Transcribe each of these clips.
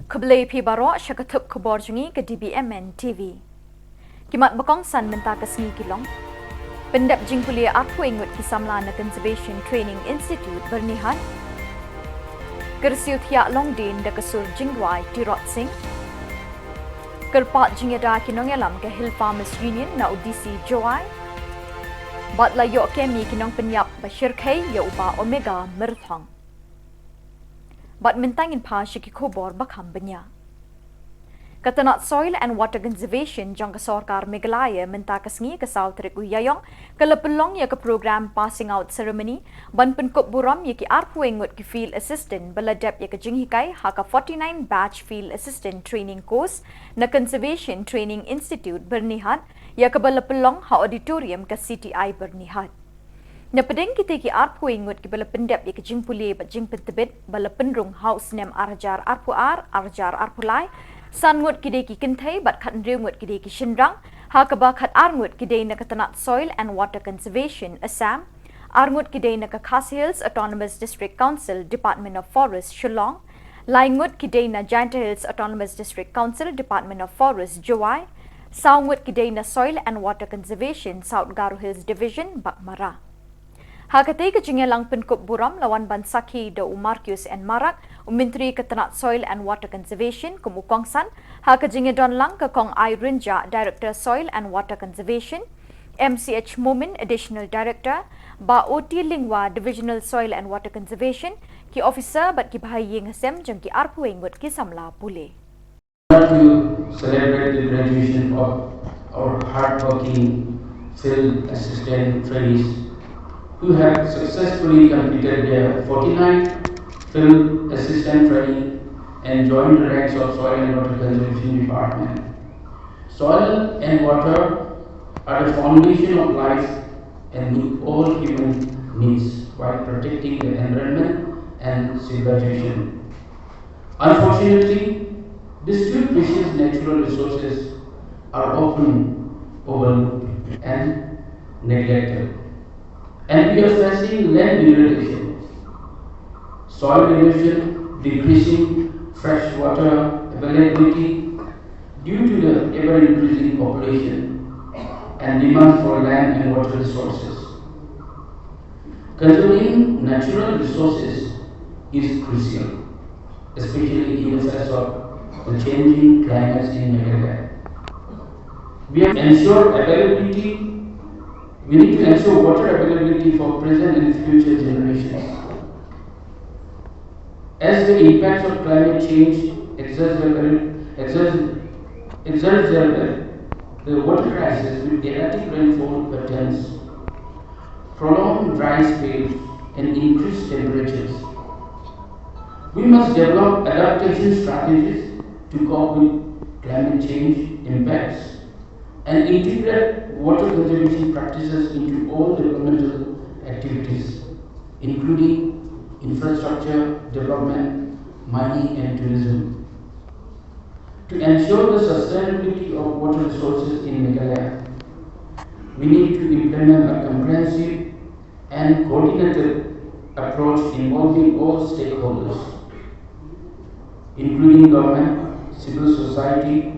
Kebelai pi barok syakatup KHUBOR jungi ke dbmnTv. Kimat bakong san mentah ke sengi kilong. Pendap jing kuliah aku ingut kisamla na Conservation Training Institute bernihan. Kersiut hiak longdin da kesur jingwai tirot sing. Kerpat jingada kinong alam ke Hill Farmers Union na udisi Joai. Bat layok kemi kinong penyap Bashir K ya uba Omega Merthong. Bat mentangin pa syiki KHUBOR bakham benya. Katanat Soil and Water Conservation jang ke Sorkar Meghalaya mentah kesengi ke Sautrik Iaiong kelepelong ya ke program Passing Out Ceremony ban penkup buram ya ki arpu engut ki Field Assistant beladap ya ke jinghikai haka 49 Batch Field Assistant Training Course na Conservation Training Institute bernihat ya ke belepelong ha auditorium ke CTI bernihat. Na pedeng kita ki arpu ingut ki bala pendap ya ke jing puli bat jing pentebit bala penrung house nem arjar arpu arpulai san ngut ki de ki kentai bat khat riu ngut ki de ki shinrang ha ka ba khat ar ngut ki de na katanat Soil and Water Conservation Assam ar ngut ki de na ka Khasinews Autonomous District Council Department of Forest Shillong lai ngut ki de na Giant Hills Autonomous District Council Department of Forest Joai saw ngut ki de na Soil and Water Conservation South Garo Hills Division Bakmara. Hakatay ke jingelang penkup buram lawan ban Saki da Marcus and Marak Menteri Ketanat Soil and Water Conservation kumukongsan haka jingedon lang ke kong Ai Rinja Director Soil and Water Conservation MCH Momin Additional Director ba OT Lingwa Divisional Soil and Water Conservation ki officer bat ki bahaying hasem jang ki arpu engut ki samla pule. To celebrate the graduation of our hardworking field assistant trainees who have successfully completed their 49th field assistant training and joined the ranks of Soil and Water Conservation Department. Soil and water are the foundation of life and meet all human needs while protecting the environment and civilization. Unfortunately, these two precious natural resources are often overlooked and neglected. And we are facing land degradation, soil erosion, decreasing fresh water availability due to the ever-increasing population and demand for land and water resources. Conserving natural resources is crucial, especially in the face of the changing climates in Meghalaya. We have ensured availability. We need to ensure water availability for present and future generations. As the impacts of climate change exacerbate the water crisis with erratic rainfall patterns, prolonged dry spells, and increased temperatures, we must develop adaptation strategies to cope with climate change impacts and integrate water conservation practices into all developmental activities, including infrastructure development, mining and tourism. To ensure the sustainability of water resources in Meghalaya, we need to implement a comprehensive and coordinated approach involving all stakeholders, including government, civil society,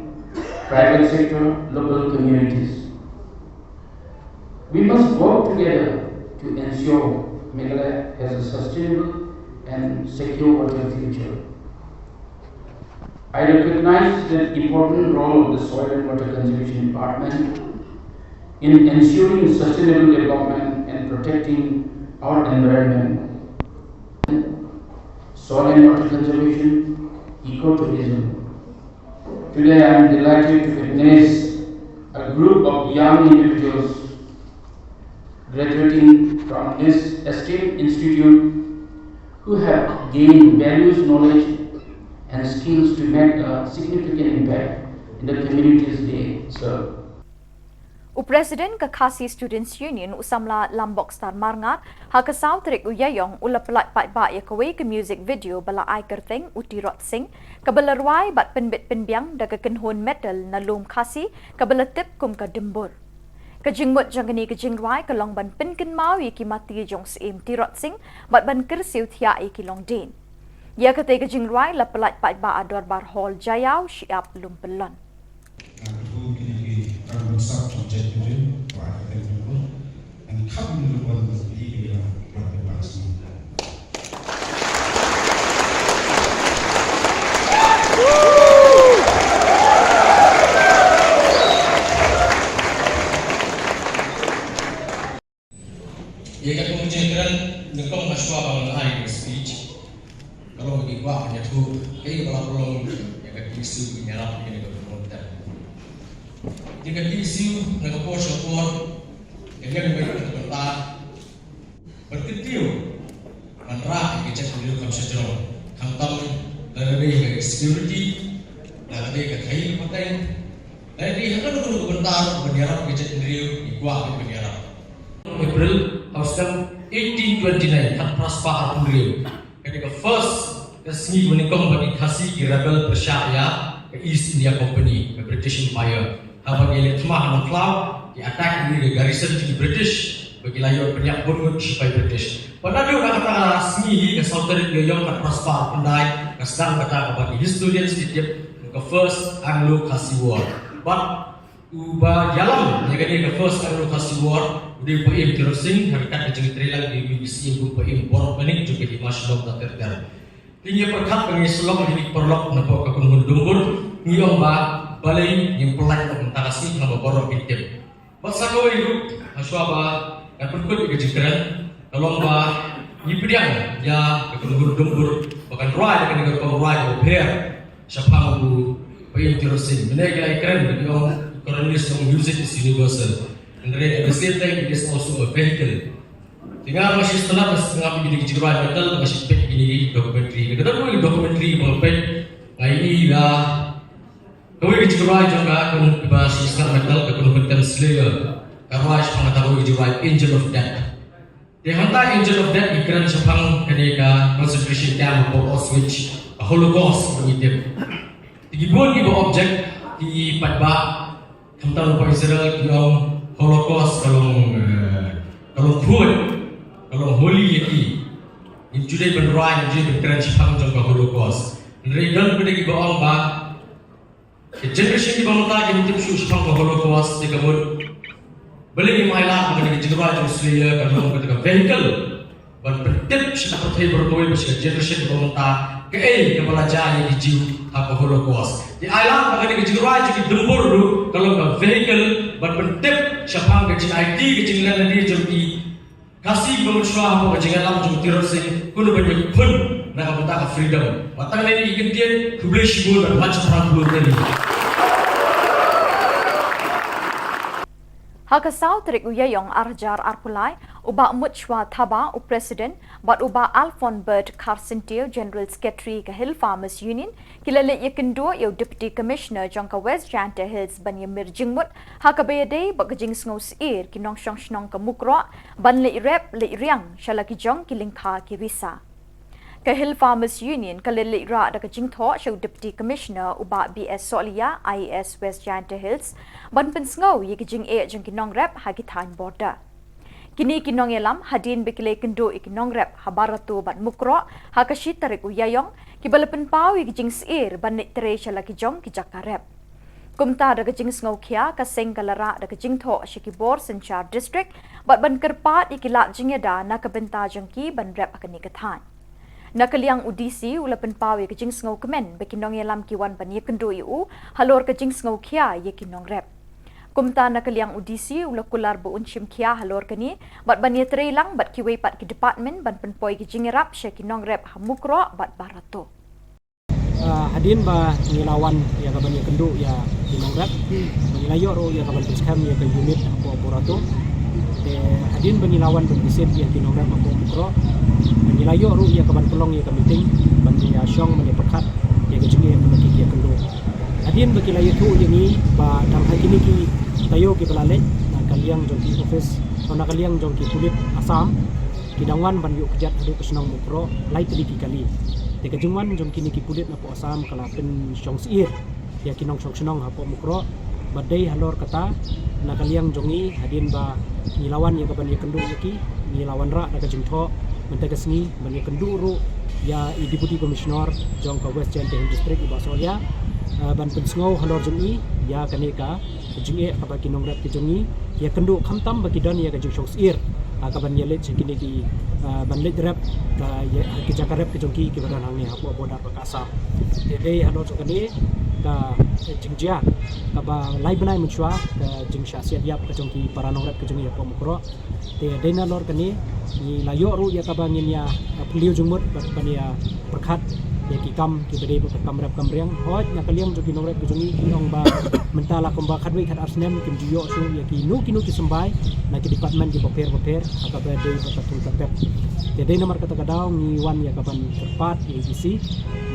private sector, local communities. We must work together to ensure Meghalaya has a sustainable and secure water future. I recognize the important role of the Soil and Water Conservation Department in ensuring sustainable development and protecting our environment. Soil and water conservation, ecotourism. Today I am delighted to witness a group of young individuals graduating from this esteemed institute who have gained values, knowledge and skills to make a significant impact in the communities they serve. Presiden ke Khasi Students Union usamla Lambok Star Marngat haka Sautrik Iaiong ula pelat pat ba ya kawai ke music video bala ai kerteng utirot sing kabala ruai bat penbit penbiang da ke kenhon metal na lum Khasi kabala tip kum ka dembur. Kajingmut jangani kajingruai kalong ban pinkin mau iki mati jong sim tirot sing bat ban kersiu thia iki long din. Ya kata ke jingrai la pelat pat ba ador bar hall jayau siap lumpelon. Ia kat pengujian ngekong masua bangun hari speech. Kalau bagi gua hanya tu, kayak kalau belum ya kat isu menyerap ini ke pemerintah. Jika isu nak pos support, yang baik untuk pemerintah berketiu manra yang cek dulu kam sejauh hantam dari security dan dari kai paten dari hantam dulu pemerintah menyerap cek dulu gua menyerap. April tahun 1829 hat praspa April ketika first resmi menikung bagi kasih di rebel Persia ke East India Company ke British Empire apa dia lemah dan cloud di attack di garrison di British bagi layu banyak bungut supaya British pada dia nak kata resmi ke Southern Iaiong hat praspa pendai ke sedang kata bagi historians di ke first Anglo-Khasi War but uba jalan yang dia ke first Anglo-Khasi War di paim terusing harikat kecil trailer di BBC yang paim borok panik juga di Shillong dan terter. Tinggi perkat pengi Shillong ini perlok nampak kakun mundur ngiong ba balai yang pelat untuk kasih nama borok pintim. Masa kau itu aswa ba dan perkut kecikeran tolong ba ni pediang ya kakun mundur bahkan roy dengan kakun roy oper siapa bu paim terusing menegai keren di orang koronis yang music is universal. And at the same time, it is also a vehicle. Tinggal masih setelah menjadi kejuruan metal masih pek ini dokumentari. Kita tahu dokumentari mengpek ini dah. Kau kejuruan juga kan masih sekarang metal kekonomen Slayer. Karena saya tahu kejuruan Angel of Death. Dia hantar Angel of Death ikan sepang ketika concentration camp atau Auschwitz, Holocaust begitu. Dibuat di bawah objek di padbak hantar lupa Israel yang Holocaust kalau food kalau holy yaki in Juday benrai in Juday benkeren sipang jangka Holocaust regal pada ki baong ba generation di bangta yang tim su sipang Holocaust di kabut beli mai la pada ki jingwa jang Australia kalau ketika vehicle ban pertip sip pertai bertoi besi generation di bangta ke kepala jaya di jiu apa Holocaust di island pada ki jingwa jadi dembur lu kalau ke vehicle ban pertip siapa kecil IT kecil nanti jadi kasih berusaha apa kecil alam jadi terusing kuno banyak pun nak kita freedom matang ini ikan dia publish bull dan macam orang bull tadi. Hakasau terik Iaiong arjar arpulai uba muchwa thaba u president but uba Alphon Bird Khasinews General Secretary ke Hill Farmers Union kilale yakendo eu Deputy Commissioner jangka West Janta Hills banyamir jingmut hakabede bagajing sngus ir kinong shnong ke mukro ban le rep le riang shalaki jong kilingkha ki visa ke Hill Farmers Union kalele ra da kajing tho show Deputy Commissioner uba BS Solia IS West Janta Hills ban pensngau ye kajing e jong kinong rep hagitan border kini kinong elam hadin bekile kendo ikinong rep habarato ban mukro hakashi tarik Iaiong kibalapen pau ikijing sir ban nitre shalaki jong kijaka rep kumta da kajing ngau khia ka seng kalara da kajing tho shikibor Sanchar district bat ban kerpat ikila jingeda na kabenta jangki ban rep akani kathan nakaliang udisi ulapen pau ikijing ngau kemen bekinong elam kiwan ban yekendo yu halor kajing ngau khia yekinong rep kumta nakaliang udisi ulakular bu unchim kia halor kani bat ban yetre lang bat kiwe pat ki department ban penpoi ki jingerap shekinong rep hamukro bat barato hadin ba ngilawan ya kaban ya kendu ya kinong rep ngilayo ro ya kaban piskam ya ke unit apa barato hadin bangilawan berbisit ya kinong rep apa mukro ngilayo ro ya kaban pelong ya ke meeting ban ya syong menepekat ya ke jungi bagi ya kendu hadin bagi layu tu ini ba dam hari ini ki tayo ki pelale kaliang jongki office ona kaliang jongki kulit Assam kidangan ban yuk kejat hadu kesenang mukro lai teliki kali te kejungan jongki ni ki kulit napo Assam kala pen syong sir ya kinong syong senong hapo mukro badai halor kata na kaliang jongi hadin ba ngilawan ya kaban ya kendu ki ngilawan ra daga jengtho mentaga sengi ban ya kendu ru ya Deputy Commissioner jong ka West Jenteng District iba Solia ban pensngau halor jong ya kaneka jing ka ba kinongrap ki jongi ya kendu khamtam ba kidan ya ka jing shong ir ka ban yelet kini ki ban let rap ka ya ki jakarap ki jongki ki badan hangni hapo boda pakasa dei halor jong kani ka jingjia ka ba lai banai menchua ka jing syasiat yap ka jongki paranongrap ki jongi hapo mukro dei na lor kani ni layo ru ya ka bangin ya puliu jungmut ban ya perkhat ya ki kam ki bede ba kam rap kam riang hoj na kaliang jo ki nongrap ki jongi ki ong ba mentala kom ba khadwi khat arsnem kim jiyo su ya ki nu ki sembai na ki department ki paper aka ba dei ba tul kapep dei nomor kata kadaw ni wan ya ka ban terpat ABC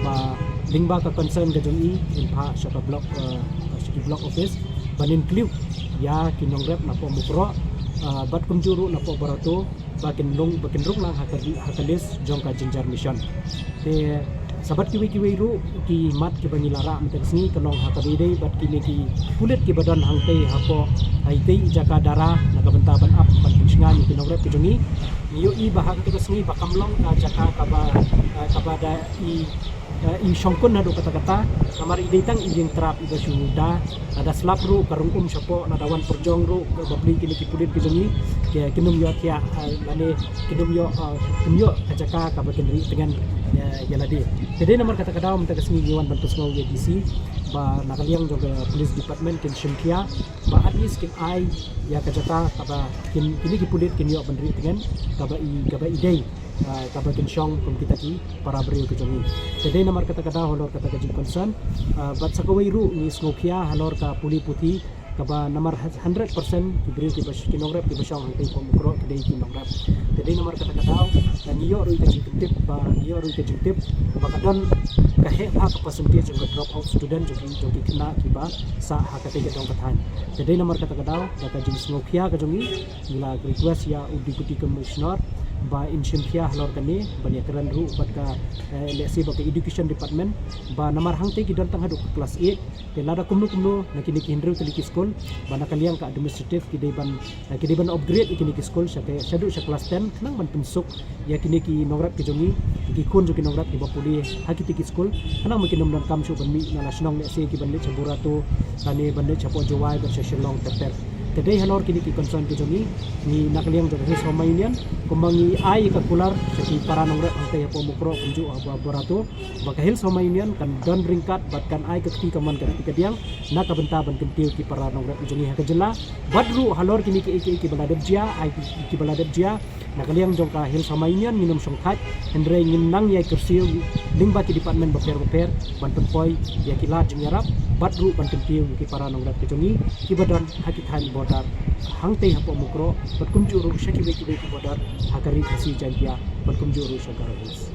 ba lingba ka concern ka jongi in pha shaka block shiki block office banin kliu ya ki nongrap na po mukro bat kumjuru na po barato bakin rung lang hakalis jong ka jinjar mission te sabat kiwi ru ki mat ki bangilara mteksni kanong hakabide bat kini ki kulit ki badan hangte hapo haitei jaka dara nagabentaban up ban pinsingan ki nogrep ki jongi niyo i bahag ki kasni bakamlong ka jaka kabada i shongkun nado kata-kata kamar idetang ijing trap iba suda ada slap ru karung sapo nadawan perjong ru babli kini ki kulit ki jongi ke kinum yo kya lane kinum yo kajaka kabakin ri dengan yaladi jadi nomor kata-kata minta kesini Iwan bantu semua DC ba nakaliang juga police department kin shimkia ba at least kin ai ya kajaka kaba kini ki pulit kin yo bandri dengan kaba idei kaba kin shong kum kita ki para brio ke jongi jadi nomor kata-kata holor kata jing concern bat sakawai ru ni snopia halor ka puli puti kaba nomor 100% ki brio ki bas kinograp ki basong hangtai ko mukro ki dei kinograp jadi nomor kata-kata dan iyo ru ka jingtip ba iyo ru ka jingtip ba kadon ka he ha ka percentage ng drop out student jogi kena ki ba sa ha ka tege dong kathan jadi nomor kata-kata ka jing snopia ka jongi ila request ya Deputy Commissioner ba insympia halor kani banya keran ru bat ka lesi ba education department ba namar hangte ki don tang hadu kelas 8 te lada kumnu na kini ki hindru ki school ba nakaliang ka administrative ki deban upgrade kini ki school sa shadu sa class 10 nang ban pensuk ya kini ki nograp ki jongi ki kun jo ki nograp ki ba puli hakiti ki school kanang makinom don kamsu ban mi na nasionong lesi ki ban le saburato kani ban le chapo jowai ba sa Shillong teper today halor kini ki concern ki jongi ni nakaliang jo his home union kumangi ai ka kular sa paranong rep ang tayo po mukro kunju aborato baka hills home union kan don ringkat bat kan ai ka kaman ka tikadiang nakabentaban kentiu ki paranong rep jongi ha kajela badru halor kini ki baladebja ai ki baladebja nakaliang jong ka hills home union minum songkhat endre nginang yai kursiu lingba ki department baper ban penpoi ya ki la jingarap badru ban kentiu ki paranong rep jongi ki badon hakithan bodar hangte hapo mukro bat kumjuru shaki ki bodar hakari khasi jantia bat kumjuru shakara hills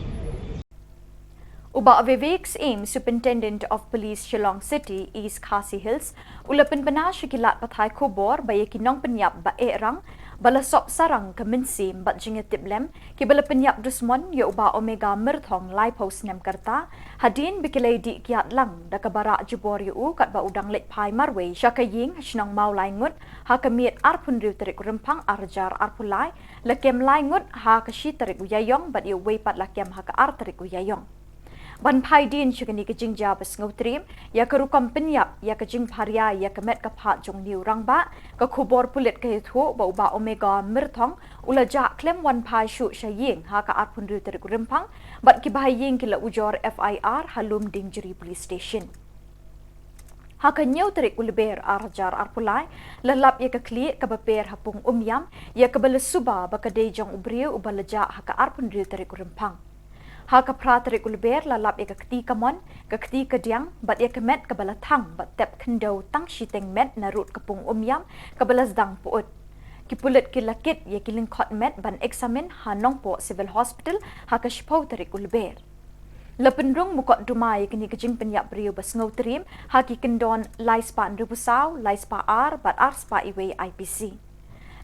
Uba Vivek's aim Superintendent of Police Shillong City East Khasi Hills ulapin bana shikilat pathai khubor ba yakinong penyap ba erang bala sop sarang kemensim bat jinget tiblem ki bala penyap dusmon ya uba omega mirthong lai post nem karta hadin bikilai di kiat lang da kabara jubor yu kat ba udang let pai marwe shakaying shnang mau lai ngut ha kamiet arpun riu terik rempang arjar arpulai lakem lai ngut ha kashi terik Iaiong bat yu wei pat lakem ha ka ar terik Iaiong ban pai din chukani ke jingja bas ngotrim ya kerukam penyap ya ke jing pharia ya ke met ka phat jong niu rangba ka khubor pulit ke thu ba uba omega mirthong ulaja klem wan pai shu shaying ha ka arpun ru terik rempang bat ki bahaying kila ujor FIR halum dingjeri police station haka nyau terik ulber arjar arpulai lalap ya ke kli ka baper hapung umyam ya ke balesuba ba ka dejong ubriu ubalaja haka arpun ru terik rempang haka praterik ulber lalap eka kti kamon kti kadiang bat ya kemet kabala thang bat tep kendo tang shiteng met narut kapung umyam kabala zdang puut kipulit kilakit ya kiling khot met ban examen hanong po civil hospital haka shpau terik ulber lapendrung mukot dumai kini kejing penyap beriu bas ngotrim haki kendon laispa nrubusau laispa ar bat ar spa iwe IPC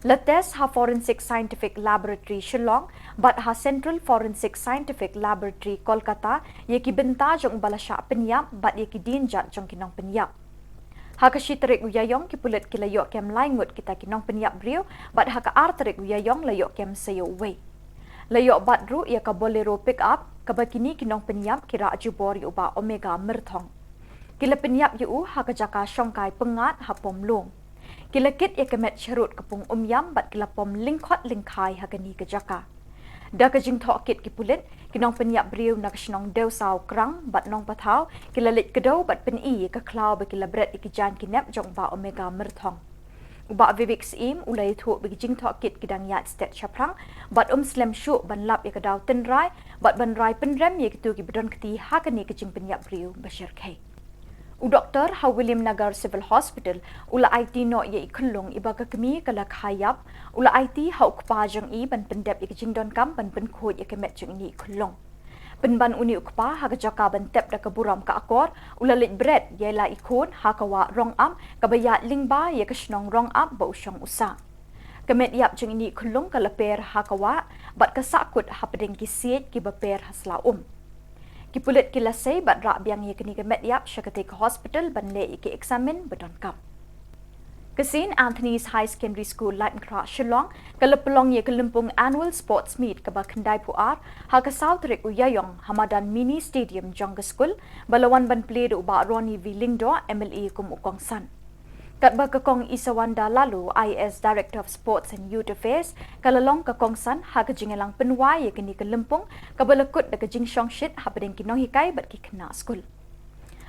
Lates ha Forensic Scientific Laboratory Shillong bat ha Central Forensic Scientific Laboratory Kolkata ye ki benta jong balasya penyap bat ye ki dinjat jong kinong penyap. Ha ka shiterik Iaiong ki pulit ki layok kem laingut kita kinong penyap brio bat ha ka arterik Iaiong layok kem sayo way. Layok badru ia ka bolero pick up kabakini kinong penyap kira jubor yu ba omega merthong. Kila penyap yu ha ka jaka syongkai pengat ha pom long. Kila kit ia kemet syarut kapung yam bat kila pom lingkot lingkai ha kani ka jaka. Da ka jing thok kit ki pulit kinong penyap briu nak snong deu sau krang bat nong pathau kila lit kedau bat pen I ka klau ba kila bret ikijan kinep jong ba omega merthong. Uba vivik im ulai thu bagi jing thok kit kidang yat stet chaprang bat slam shu ban lap ya kadau tenrai bat ban rai penrem ya kitu ki bedon keti ha kani ke jing penyap briu bashir khai. U doktor ha William Nagar Civil Hospital ula IT no ye ikhulung iba ka kemi kala khayap ula IT ha ukpa jang I ban pendep ya jing don kam ban pen khoj ya kemet jing ni ikhulung. Penban uni ukpa ha ka jaka ban tep da ka buram ka akor ula lit bread ye la ikon ha ka wa rong am ka bayat lingba ye ka snong rong am ba usyong usa. Kemet yap jing ni ikhulung kala per ha ka wa bat ka sakut ha pedeng ki siet ki ba per hasla Kipulit kilasay bat ra biang ye kini kemet yap syakate ke hospital ban le iki examen bedon kam. Kesin Anthony's High Secondary School Light Kra Shillong kalapelong ye kelempung annual sports meet ke bakandai puar ha ka South Rik Iaiong Hamadan Mini Stadium Jongga School balawan ban play do ba Ronnie Villingdo MLA kum ukong san. Kat ba kakong Isawanda lalu IS Director of Sports and Youth Affairs kalalong kakong san ha ka jingelang penwai ye kini kelempung kabalakut da ka jing shong shit ha pedeng kinong hikai bat ki kena school.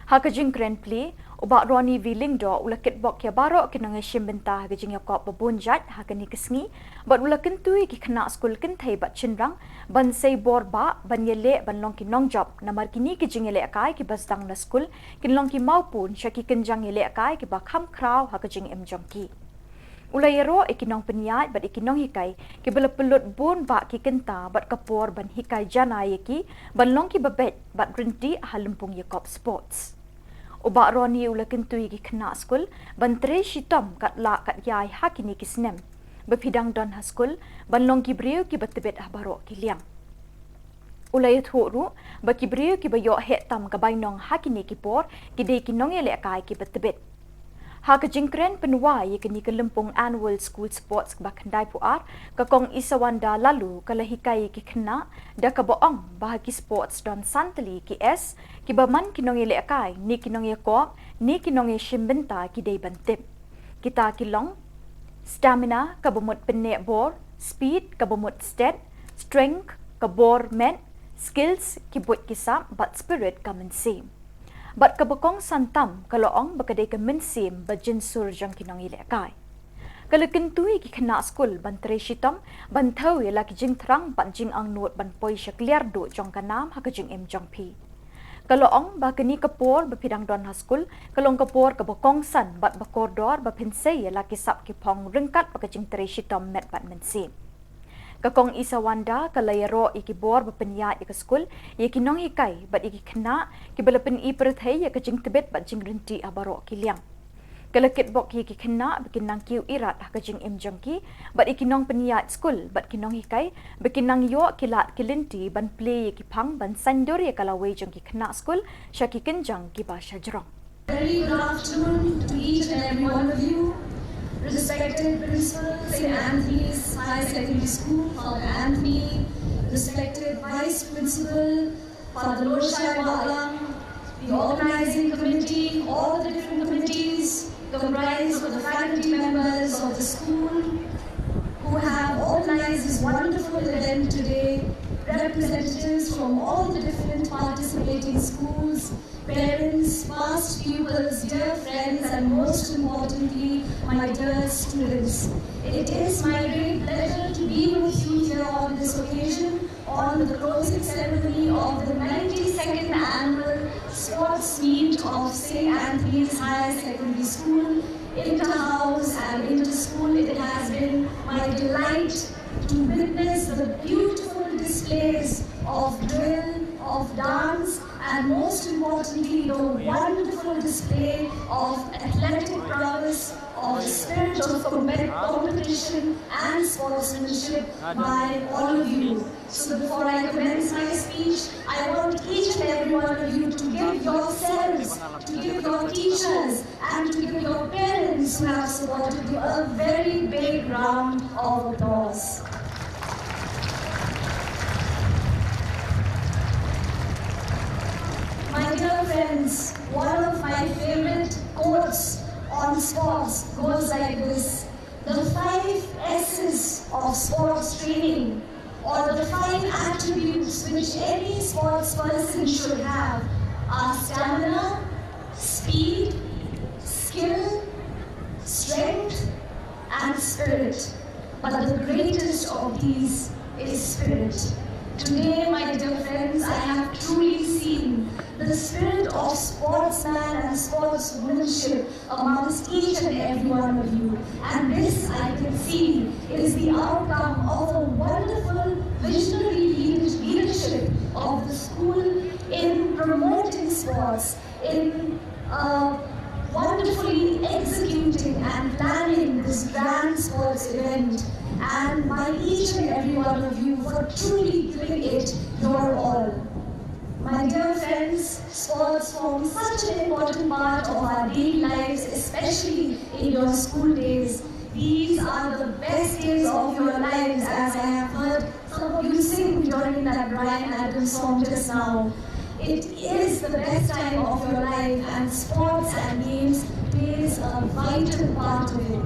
Ha ka jing grand play uba Ronnie Villingdo ula kit bok ya barok kinong shimbenta ha ka jing yakop babunjat ha kani kesngi bat ula kentui ki kena school kentai bat chinrang ban sei bor ba ban yele ban long kinong job namar kini ki jing yele akai ki basdang na school kinlong ki maupun syaki kenjang yele akai ki ba kham kraw ha ka jing jongki. Ula yero ikinong penyat bat ikinong hikai ki bela pelut bun ba ki kenta bat kapor ban hikai jana yeki ban long ki babet bat renti halumpung yakop sports. Uba Ronnie ula kentui ki kena school ban tre shitom kat la kat yai hakini ki snem bepidang don ha school ban long ki briu ki batebet habaro ki liang. Ula yathu ru ba ki briu ki bayo het tam ka bainong hakini ki por ki de ki nong ele kai ki batebet. Ha ka jingkren penwa ye kini kelempung annual school sports bakandai puar ka kong Isawanda lalu kala hikai ki kena da ka boong bahagi sports don santali ki s ki baman kinong ele akai ni kinong ye ko ni kinong ye shimbenta ki dei bantip kita kilong stamina ka bomot penne bor speed ka bomot stat strength ka bor men skills ki bot kisam but spirit ka same. Bat kabakong santam kaloong bakadai ka mensim bajinsur jang kinong ile kai. Kalau kentui ki kena school ban tre shitam ban thau ye laki jing thrang ban jing ang not ban poi syak liar do jong kanam ha ka jing jong pi. Kaloong ba kini kapor bapidang don ha school kalong kapor kabakong san bat bakor dor ba pinsay ye laki sap ki pong ringkat ba ka jing tre shitam met ban mensim. Kakong Isawanda kalayaro ikibor bapenya ika school ye kinong hikai bat iki kena ki balapen I perthai ye kajing tebet bat jing renti abaro kiliang. Kalakit bok ye ki kena bikinang kiu irat ha kajing jongki bat ikinong penya school bat kinong hikai bikinang yo kilat kilinti ban play ye ki phang ban sandur ye kalawai jongki kena school syaki kenjang ki basha jrong. Very good afternoon to each and every one of you. Respected principals in Anthony's High Secondary School, Father Anthony, respected Vice Principal, Father Loshai Walang, the organizing committee, all the different committees comprised of the faculty members of the school who have organized this wonderful event today, representatives from all the different participating schools, parents, past pupils, dear friends, and most importantly, my dear students. It is my great pleasure to be with you here on this occasion on the closing ceremony of the 92nd Annual Sports Meet of St. Anthony's High Secondary School, Inter-House and Inter-School. It has been my delight to witness the beautiful displays of drill, of dance, and most importantly, the wonderful display of athletic prowess, of the spirit of competition and sportsmanship by all of you. So before I commence my speech, I want each and every one of you to give yourselves, to give your teachers, and to give your parents who have supported you a very big round of applause. friends, one of my favorite quotes on sports goes like this: the 5 S's of sports training, or the 5 attributes which any sports person should have, are stamina, speed, skill, strength, and spirit. But the greatest of these is spirit. Today, my dear friends, I have truly seen the spirit of sportsman and sportswomanship amongst each and every one of you. And this, I can see, is the outcome of a wonderful visionary leadership of the school in promoting sports, in wonderfully executing and planning this grand sports event, and by each and every one of you for truly giving it your all. My dear friends, sports form such an important part of our daily lives, especially in your school days. These are the best days of your lives, as I have heard some of you sing during that Bryan Adams song just now. It is the best time of your life, and sports and games plays a vital part of it.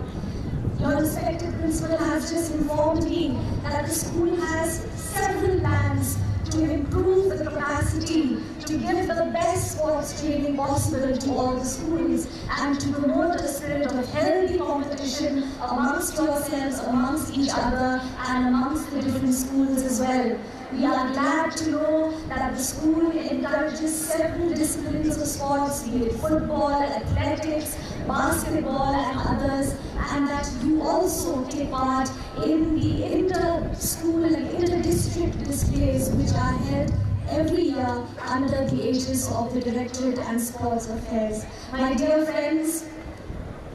Your respected principal has just informed me that the school has several plans to improve the capacity to give the best sports training possible to all the schools and to promote a spirit of healthy competition amongst yourselves, amongst each other, and amongst the different schools as well. We are glad to know that the school encourages several disciplines of sports, be it football, athletics, basketball, and others, and that you also take part in the inter-school and inter-district displays which are held every year under the aegis of the Directorate and Sports Affairs. My dear friends,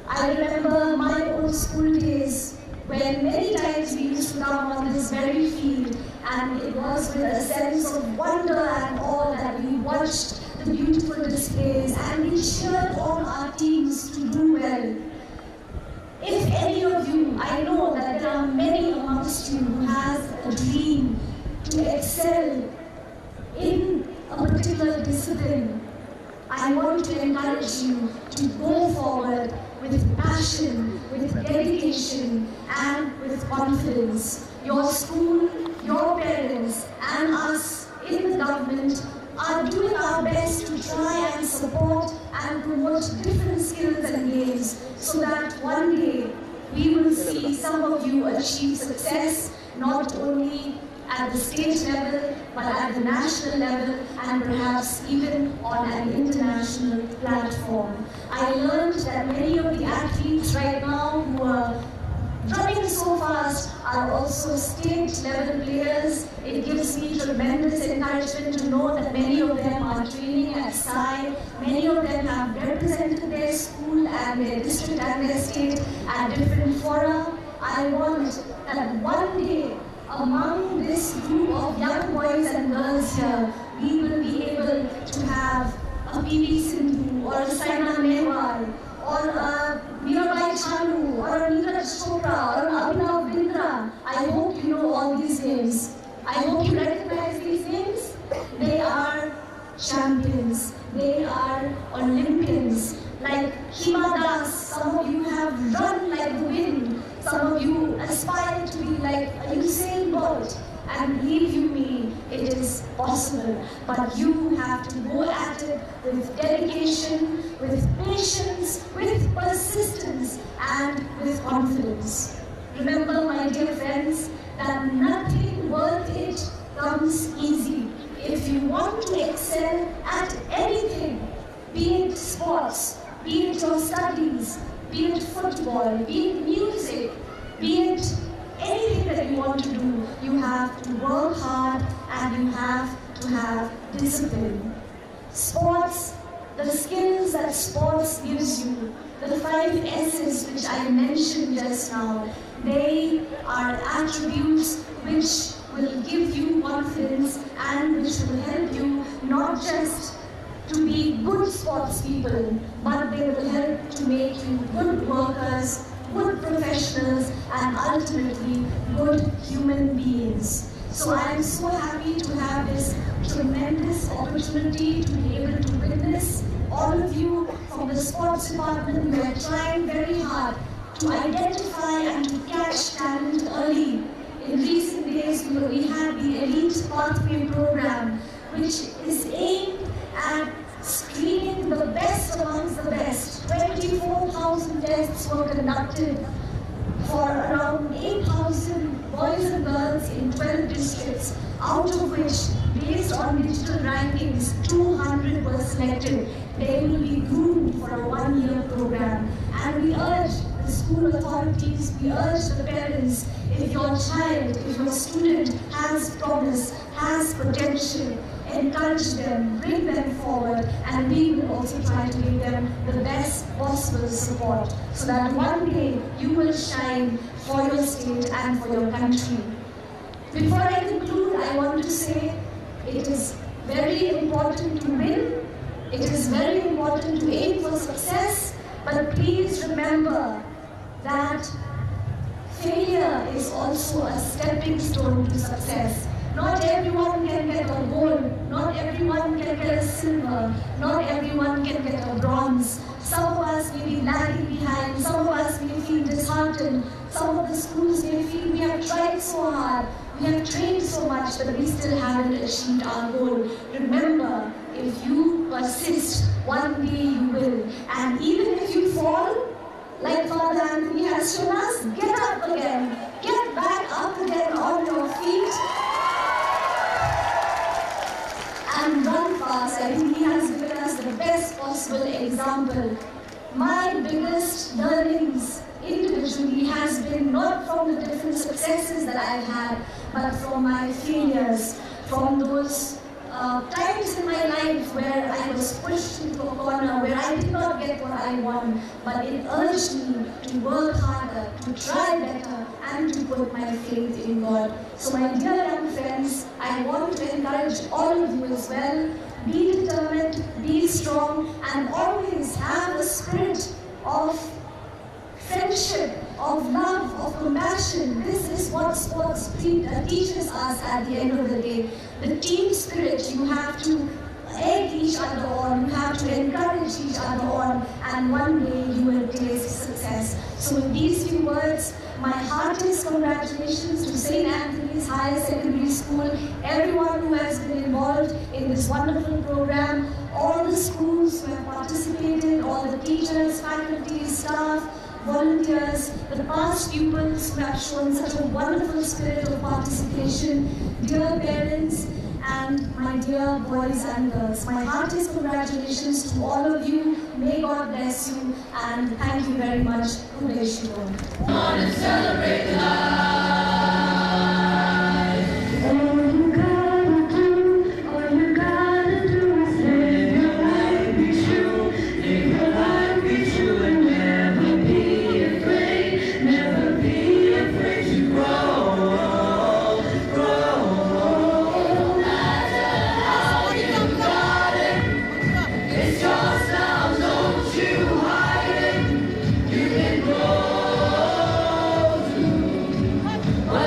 I remember my own school days when many times we used to come on this very field, and it was with a sense of wonder and awe that we watched the beautiful displays and we cheered on our teams to do well. If any of you, I know that there are many amongst you who has a dream to excel in a particular discipline, I want to encourage you to go forward with passion, with dedication, and with confidence. Your school, your parents, and us in the government are doing our best to try and support and promote different skills and games so that one day we will see some of you achieve success not only at the state level but at the national level and perhaps even on an international platform. I learned that many of the athletes right now who are running so fast are also state level players. It gives me tremendous encouragement to know that many of them are training at SAI. Many of them have represented their school and their district and their state at different fora. I want that one day among this group of young boys and girls here, we will be able to have a PV Sindhu or a Saina Nehwal or a Mirabai Chanu or a Neeraj Chopra or an Abhinav Bindra. I hope you know all these names. I hope you recognize these names. They are champions. They are Olympians. Like Hima Das, some of you have run like the wind. Some of you aspire to be like a Usain Bolt. And believe you me, it is possible. But you have to go at it with dedication, with patience, with persistence, and with confidence. Remember, my dear friends, that nothing worth it comes easy. If you want to excel at anything, be it sports, be it your studies, be it football, be it music, be it anything that you want to do, you have to work hard and you have to have discipline. Sports, the skills that sports gives you, the 5 S's which I mentioned just now, they are attributes which will give you confidence and which will help you not just to be good sports people, but they will help to make you good workers, good professionals, and ultimately good human beings. So I am so happy to have this tremendous opportunity to be able to witness all of you from the sports department, you are trying very hard to identify and to catch talent early. In recent days, we had the Elite Pathway program, which is aimed at screening the best amongst the best. 24,000 tests were conducted for around 8,000 boys and girls in 12 districts, out of which, based on digital rankings, 200 were selected. They will be groomed for a one-year program. And we urge the school authorities, we urge the parents, if your child, if your student has promise, has potential, encourage them, bring them forward, and we will also try to give them the best possible support so that one day you will shine for your state and for your country. Before I conclude, I want to say it is very important to win, it is very important to aim for success, but please remember that failure is also a stepping stone to success. Not everyone can get a gold, not everyone can get a silver, not everyone can get a bronze. Some of us may be lagging behind, some of us may feel disheartened, some of the schools may feel we have tried so hard, we have trained so much, but we still haven't achieved our goal. Remember, if you persist, one day you will. And even if you fall, like Father Anthony has shown us, get up again, get back up again on your feet, and run fast. I think he has given us the best possible example. My biggest learnings individually has been not from the different successes that I've had, but from my failures, from those times in my life where I was pushed into a corner, where I did not get what I want, but it urged me to work harder, to try better, and to put my faith in God. So my dear young friends, I want to encourage all of you as well, be determined, be strong, and always have a spirit of friendship, of love, of compassion. This is what sports teaches us at the end of the day. The team spirit, you have to egg each other on, you have to encourage each other on, and one day you will taste success. So with these few words, my heartiest congratulations to St. Anthony's Higher Secondary School, everyone who has been involved in this wonderful program, all the schools who have participated, all the teachers, faculty, staff, volunteers, the past pupils who have shown such a wonderful spirit of participation, dear parents, and my dear boys and girls. My heartiest congratulations to all of you. May God bless you, and thank you very much. Shillong. Come on and celebrate life. What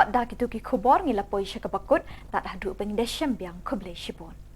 dak itu ki khubor ngila poi syakabakut tak hadu pengdesem biang khuble shibon.